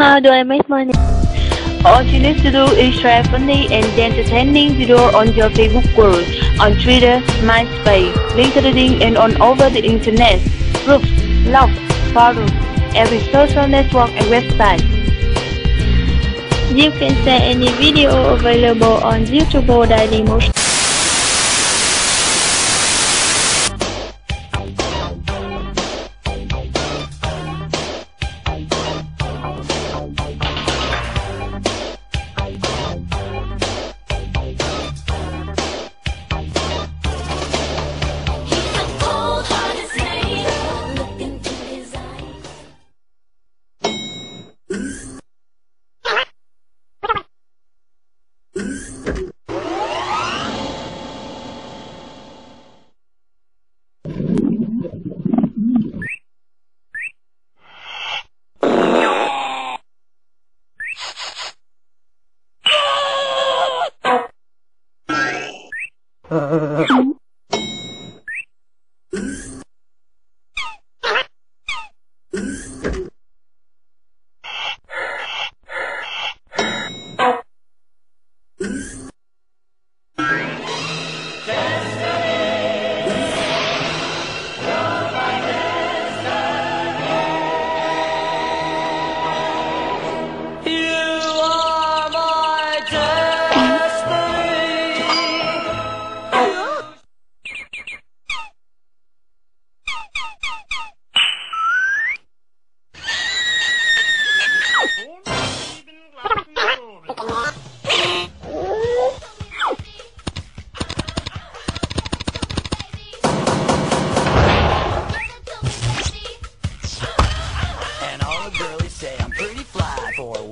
How do I make money? All you need to do is share funny and entertaining video on your Facebook group, on Twitter, MySpace, LinkedIn, and on over the internet, groups, blogs, forums, every social network and website. You can share any video available on YouTube Daily Motion.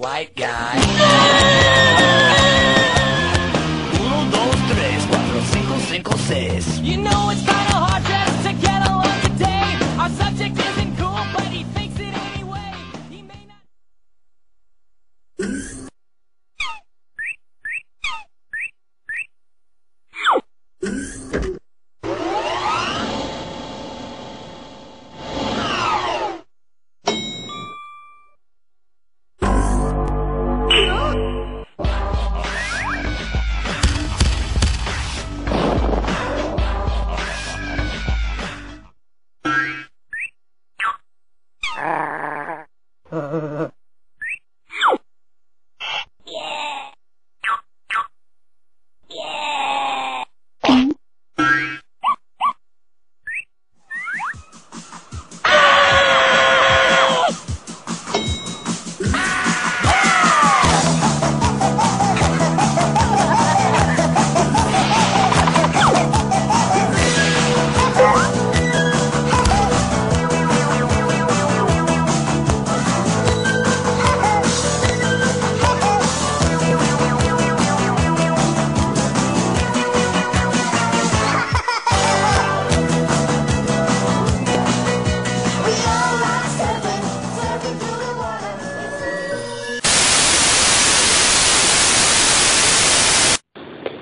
White guy. 1, 2, 3, 4, 5, 5, 6. You know it's kinda hard just to get along today. Our subject isn't cool, but he thinks it anyway. He may not.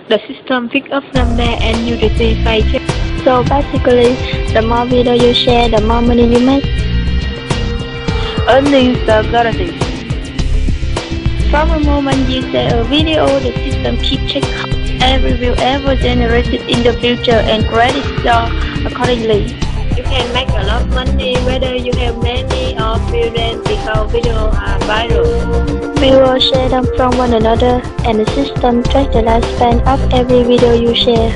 The system picks up from there and you receive paycheck. So basically, the more video you share, the more money you make. Earnings are guaranteed. From the moment you share a video, the system keeps track of every view ever generated in the future and credits you accordingly. You can make a lot of money whether you have many or few them because videos are viral. Viewers share them from one another and the system tracks the lifespan of every video you share.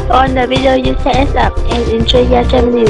On the video you set up and enjoy your channel.